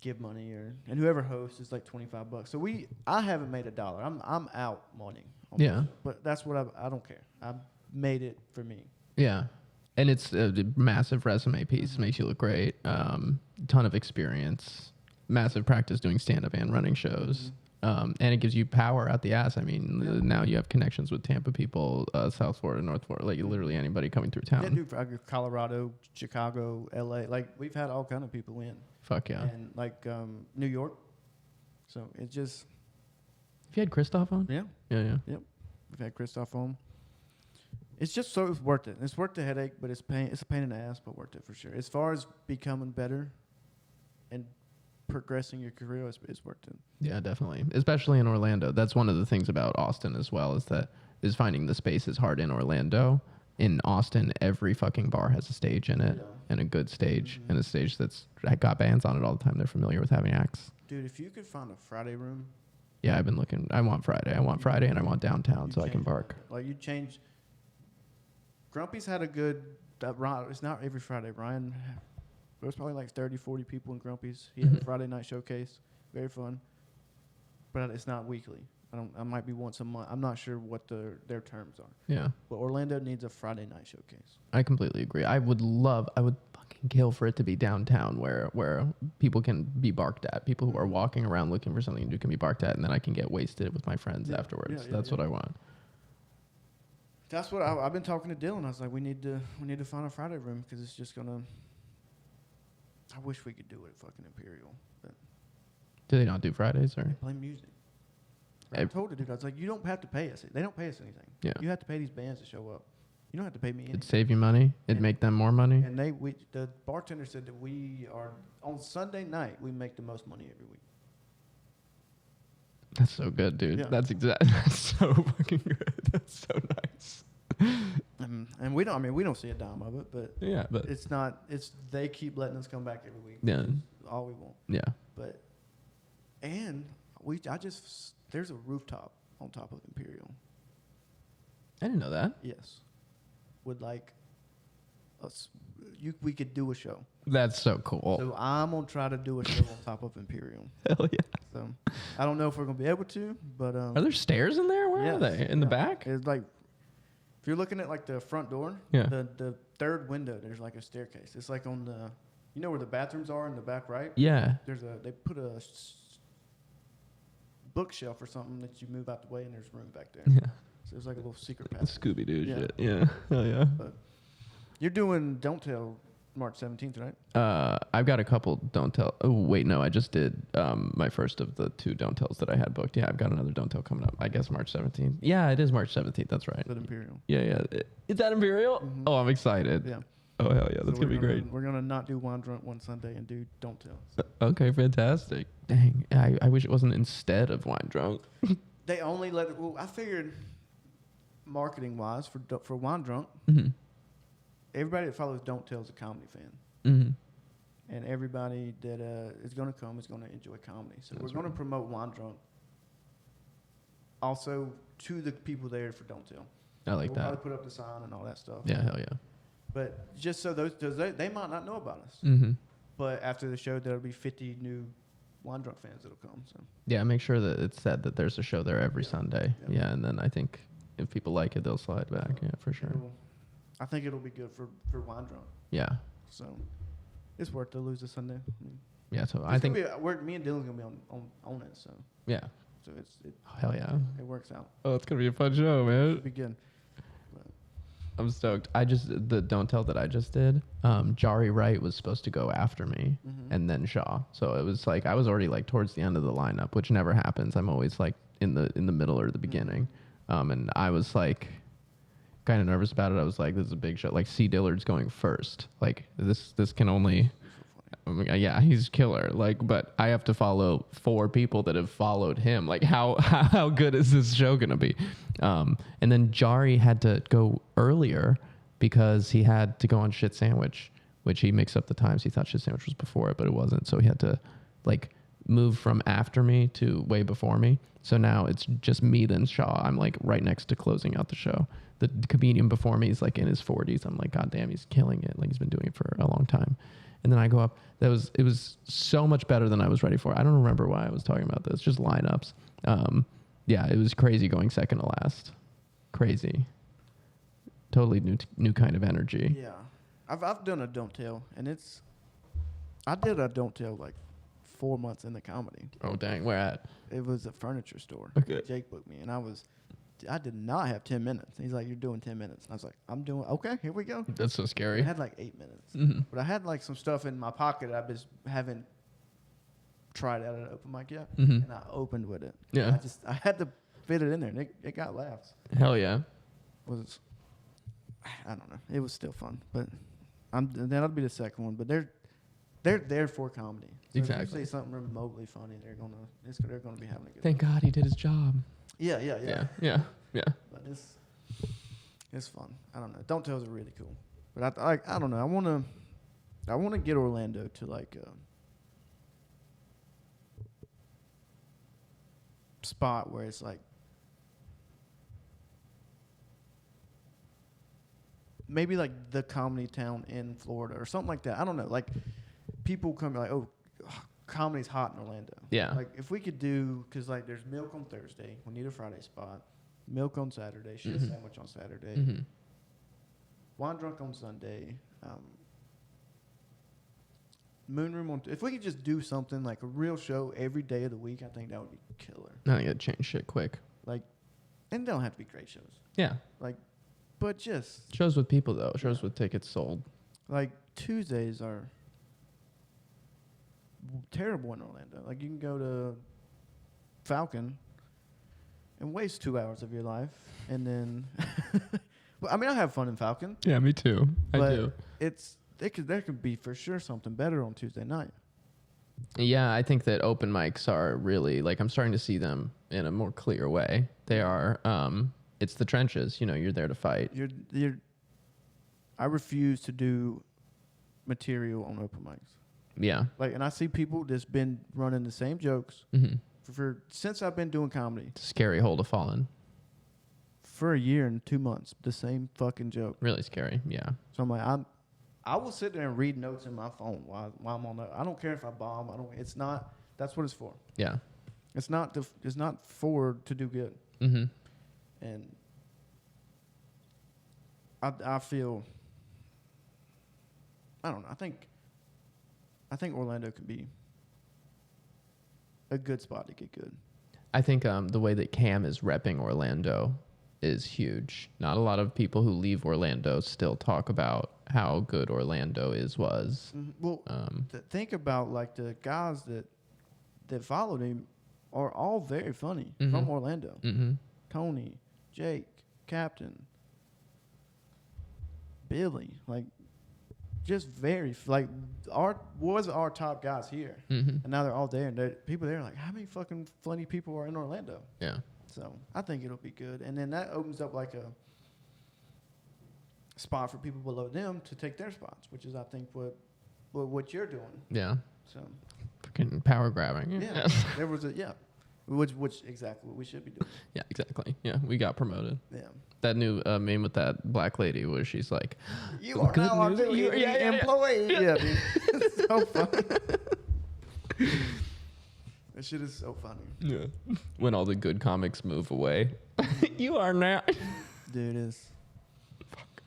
give money, and whoever hosts is like $25. So I haven't made $1. I'm out money. On Yeah. my show, but that's what I don't care. I made it for me. Yeah. And it's a massive resume piece. Mm-hmm. Makes you look great. Ton of experience. Massive practice doing stand-up and running shows. And it gives you power out the ass. I mean, now you have connections with Tampa people, South Florida, North Florida, like literally anybody coming through town. Yeah, dude, for Colorado, Chicago, LA. Like we've had all kind of people in. Fuck yeah. And like New York. So it's just Have you had Christoph on? yeah. Yeah. We've had Christoph on. It's just so it's worth it. It's worth the headache, but it's a pain in the ass, but worth it for sure. As far as becoming better and progressing your career, it's worth it. Yeah, definitely. Especially in Orlando. That's one of the things about Austin as well, is finding the space is hard in Orlando. In Austin, every fucking bar has a stage in it, and a good stage, and a stage that's got bands on it all the time. They're familiar with having acts. Dude, if you could find a Friday room. Yeah, I've been looking. I want Friday, and I want downtown so I can bark. Like you change. Grumpy's had a good. It's not every Friday. Ryan, there was probably like 30, 40 people in Grumpy's. He had a Friday night showcase. Very fun. But it's not weekly. I might be once a month. I'm not sure what their terms are. Yeah. But Orlando needs a Friday night showcase. I completely agree. I would fucking kill for it to be downtown where people can be barked at. People who are walking around looking for something to do can be barked at, and then I can get wasted with my friends afterwards. That's what I want. That's what I've been talking to Dylan. I was like, we need to find a Friday room because it's just gonna. I wish we could do it at fucking Imperial. But Do they not do Fridays or? play music. I told the dude, I was like, you don't have to pay us. They don't pay us anything. Yeah. You have to pay these bands to show up. You don't have to pay me anything. It'd save you money. It'd make them more money. And the bartender said that we are on Sunday night. We make the most money every week. That's so good, dude. Yeah. That's so fucking good. That's so nice. And we don't. I mean, we don't see a dime of it, but Yeah, but it's not. It's they keep letting us come back every week. Yeah. Which is all we want. yeah. But there's a rooftop on top of Imperial. I didn't know that. Yes, with like us, we could do a show. That's so cool. So I'm gonna try to do a show on top of Imperial. Hell yeah. So I don't know if we're gonna be able to, but Are there stairs in there? Where yes, are they? In the yeah. back? It's like if you're looking at like the front door, Yeah. the third window, there's like a staircase. It's like on the, you know where the bathrooms are in the back right? Yeah. They put a bookshelf or something that you move out the way, and there's room back there. Yeah. So it's like a little secret passage. Scooby Doo Yeah. shit. Yeah. Hell yeah. But you're doing Don't Tell March 17th, right? I've got a couple Don't Tell. Oh wait, no, I just did my first of the 2 Don't Tells that I had booked. Yeah, I've got another Don't Tell coming up. I guess March 17th. Yeah, it is March 17th. That's right. With Imperial. Yeah. Is that Imperial? Mhm. Oh, I'm excited. Yeah. Oh hell yeah, So that's gonna be great. We're gonna not do Wine Drunk one Sunday and do Don't Tell. Okay, fantastic. Dang, I wish it wasn't instead of Wine Drunk. They only let it. Well, I figured, marketing wise, for Wine Drunk, Mm-hmm. everybody that follows Don't Tell is a comedy fan. Mm-hmm. And everybody that is going to come is going to enjoy comedy. So That's we're going right. to promote Wine Drunk also to the people there for Don't Tell. I like We'll that. probably put up the sign and all that stuff. Yeah, hell yeah. But just so they might not know about us. Mm-hmm. But after the show, there'll be 50 new Wine Drunk fans that'll come. So Yeah, make sure that it's said that there's a show there every Yeah. Sunday. Yeah. Yeah, and then I think if people like it, they'll slide back. Yeah, for sure. I think it'll be good for Wine Drunk. Yeah, So it's worth to lose a Sunday. I mean, yeah. So it's I think, me and Dylan's gonna be on it. So yeah. it Hell yeah. it works out. Oh, it's gonna be a fun show, man. It'll be good. I'm stoked. The Don't Tell that I just did. Jari Wright was supposed to go after me, Mhm. and then Shaw. So it was like I was already like towards the end of the lineup, which never happens. I'm always like in the middle or the beginning, and I was like kind of nervous about it. I was like, this is a big show. Like C. Dillard's going first. Like this can only. Yeah, he's killer. Like, but I have to follow 4 people that have followed him. Like, how good is this show gonna be? And then Jari had to go earlier because he had to go on Shit Sandwich, which he mixed up the times. He thought Shit Sandwich was before it, but it wasn't. So he had to like move from after me to way before me. So now it's just me then Shaw. I'm like right next to closing out the show. The comedian before me is like in his 40s. I'm like, God damn, he's killing it. Like he's been doing it for a long time. And then I go up. It was so much better than I was ready for. I don't remember why I was talking about this. Just lineups. Yeah, it was crazy going second to last. Crazy. Totally new kind of energy. Yeah, I've done a Don't Tell, and I did a Don't Tell like 4 months in the comedy. Oh dang, where at? It was a furniture store. Okay. Jake booked me, and I did not have 10 minutes. He's like, you're doing 10 minutes. And I was like, I'm doing, okay, here we go. That's so I scary. had like 8 minutes. Mm-hmm. But I had like some stuff in my pocket I just haven't tried out at an open mic yet. Mm-hmm. And I opened with it. Yeah. I had to fit it in there, and it got laughs. Hell yeah. I don't know. It was still fun. But that'll be the second one. But they're there for comedy. So Exactly. if you say something remotely funny, they're gonna be having a good Thank God he did his job. Yeah. Yeah. But it's fun. I don't know. Don't Tells are really cool. But I don't know. I wanna get Orlando to like a spot where it's like maybe like the comedy town in Florida or something like that. I don't know. Like people come like, oh, comedy's hot in Orlando. Yeah. Like if we could do, because like there's Milk on Thursday, we need a Friday spot. Milk on Saturday, Shit Mhm. Sandwich on Saturday, Mm-hmm. Wine Drunk on Sunday, Moon Room on. If we could just do something like a real show every day of the week, I think that would be killer. Now you gotta change shit quick. Like, and they don't have to be great shows. Yeah. Like, but just Shows with people though. Shows with tickets sold. like Tuesdays are terrible in Orlando. Like you can go to Falcon and waste 2 hours of your life, and then, well, I mean, I have fun in Falcon. Yeah, me too. I but do. there could be for sure something better on Tuesday night. Yeah, I think that open mics are really like I'm starting to see them in a more clear way. They are. It's the trenches. You know, you're there to fight. You're I refuse to do material on open mics. Yeah. Like, and I see people that's been running the same jokes Mm-hmm. for since I've been doing comedy. Scary hole to fall in. For a year and 2 months, the same fucking joke. Really scary. Yeah. So I'm like, I will sit there and read notes in my phone while I'm on that. I don't care if I bomb. I don't. It's not. That's what it's for. Yeah. It's not. It's not for to do good. Mm-hmm. And I feel. I don't know. I think Orlando could be a good spot to get good. I think the way that Cam is repping Orlando is huge. Not a lot of people who leave Orlando still talk about how good Orlando was. Well, think about like the guys that followed him are all very funny from Orlando. Mm-hmm. Tony, Jake, Captain, Billy, like just very like our top guys here, and now they're all there. And people there are like, how many fucking funny people are in Orlando? Yeah. So I think it'll be good, and then that opens up like a spot for people below them to take their spots, which is I think what you're doing. Yeah. So Fucking power grabbing. yeah, there was which exactly what we should be doing. Yeah, exactly. Yeah, we got promoted. Yeah. That new meme with that black lady where she's like, You are now our new employee. Yeah, dude. It's so funny. That shit is so funny. Yeah. When all the good comics move away. You are now. Dude, it is. Fuck.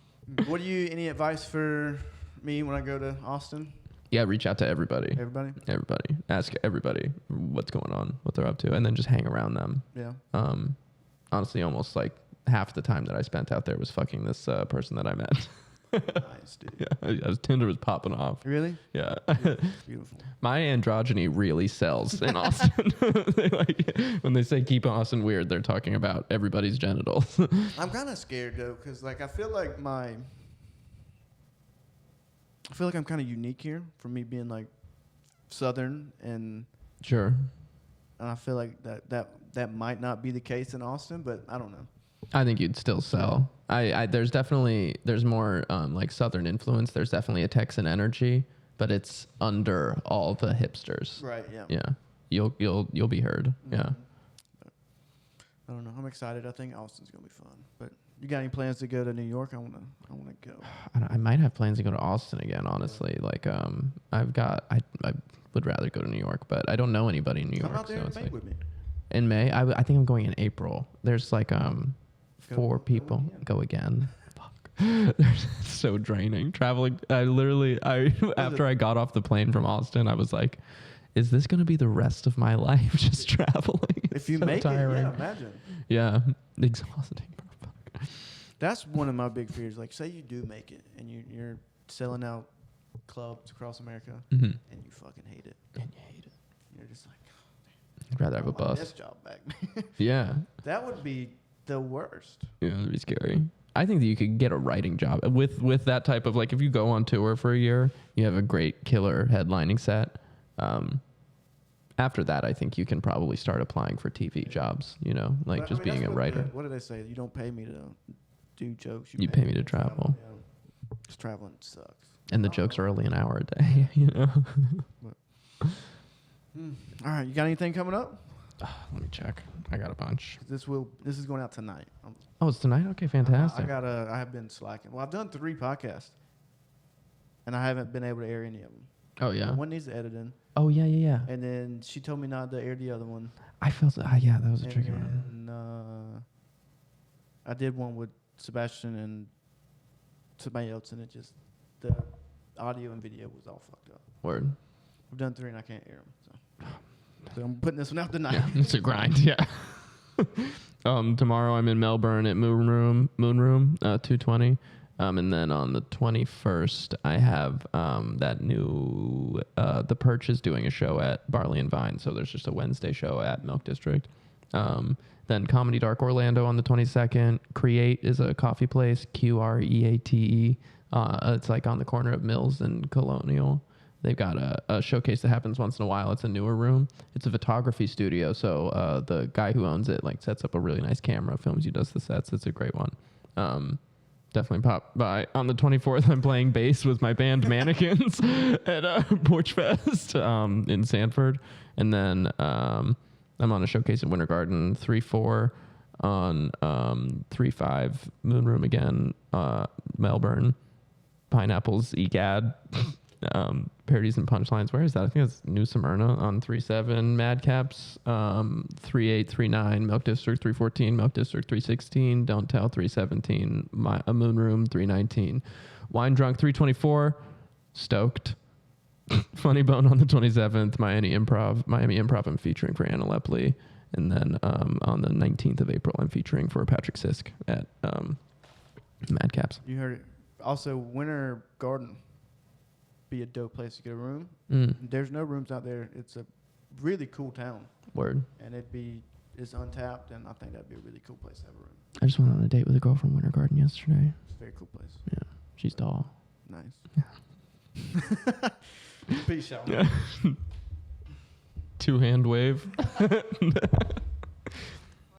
What do you, any advice for me when I go to Austin? Yeah, reach out to everybody. Everybody? Everybody. Ask everybody what's going on, what they're up to, and then just hang around them. Yeah. Honestly, almost like half the time that I spent out there was fucking this person that I met. Nice, dude. Yeah, Tinder was popping off. Really? Yeah. Beautiful. My androgyny really sells in Austin. When they say keep Austin weird, they're talking about everybody's genitals. I'm kind of scared, though, because like, I feel like I'm kind of unique here for me being like Southern, and Sure. I feel like that might not be the case in Austin, but I don't know. I think you'd still sell. There's more like Southern influence. There's definitely a Texan energy, but it's under all the hipsters. Right. Yeah. Yeah. You'll be heard. Mm-hmm. Yeah. I don't know. I'm excited. I think Austin's gonna be fun. But you got any plans to go to New York? I wanna go. I might have plans to go to Austin again. Honestly, like I would rather go to New York, but I don't know anybody in New York. Come out there and like, with me. in May. I think I'm going in April. There's like 4 people. Go again. Fuck. So draining. Traveling. After I got off the plane from Austin, I was like, is this going to be the rest of my life just traveling? If you so make tiring. it, yeah, imagine. Yeah. Exhausting. That's one of my big fears. Like, say you do make it and you're selling out clubs across America, Mm-hmm. and you fucking hate it. And you hate it. You're just like, I'd rather have a I want bus. this job back. Yeah. That would be the worst. Yeah, that'd be scary. I think that you could get a writing job with that type of, like, if you go on tour for a year, you have a great killer headlining set. After that, I think you can probably start applying for TV jobs, like But, just being a writer. What do they say? You don't pay me to do jokes. You pay me to travel. Yeah. Just traveling sucks. And the jokes are only an hour a day, All right, you got anything coming up? Let me check. I got a bunch. This is going out tonight. Oh, it's tonight? Okay, fantastic. I have been slacking. Well, I've done 3 podcasts, and I haven't been able to air any of them. Oh, yeah? One needs editing. Oh, yeah. And then she told me not to air the other one. I felt yeah, that was a And tricky one. then, I did one with Sebastian and somebody else, and the audio and video was all fucked up. Word. I've done 3 and I can't air them. So I'm putting this one out tonight. Yeah, it's a grind, yeah. Tomorrow I'm in Melbourne at Moon Room, 220. And then on the 21st, I have that new, The Perch is doing a show at Barley and Vine. So there's just a Wednesday show at Milk District. Then Comedy Dark Orlando on the 22nd. Create is a coffee place, Qreate. It's like on the corner of Mills and Colonial. They've got a showcase that happens once in a while. It's a newer room. It's a photography studio. So the guy who owns it like sets up a really nice camera, films you, does the sets. It's a great one. definitely pop by. On the 24th, I'm playing bass with my band Mannequins at Porch Fest in Sanford. And then I'm on a showcase at Winter Garden 3-4 on 3-5 Moon Room again, Melbourne, Pineapples, EGAD, Parodies and Punchlines. Where is that? I think that's New Smyrna on 3-7, Madcaps 3-8, 3-9, Milk District 3-14, Milk District 3-16, Don't Tell 3-17, a Moon Room 3-19, Wine Drunk 3-24, Stoked. Funny Bone on the 27th, Miami Improv. I'm featuring for Anna Lepley. And then on the 19th of April, I'm featuring for Patrick Sisk at Madcaps. You heard it. Also, Winter Garden be a dope place to get a room. There's no rooms out there. It's a really cool town. Word. And it's untapped, and I think that'd be a really cool place to have a room. I just went on a date with a girl from Winter Garden yesterday. It's a very cool place. Yeah. She's tall. Nice. Yeah. Peace out. Yeah. 2-hand wave.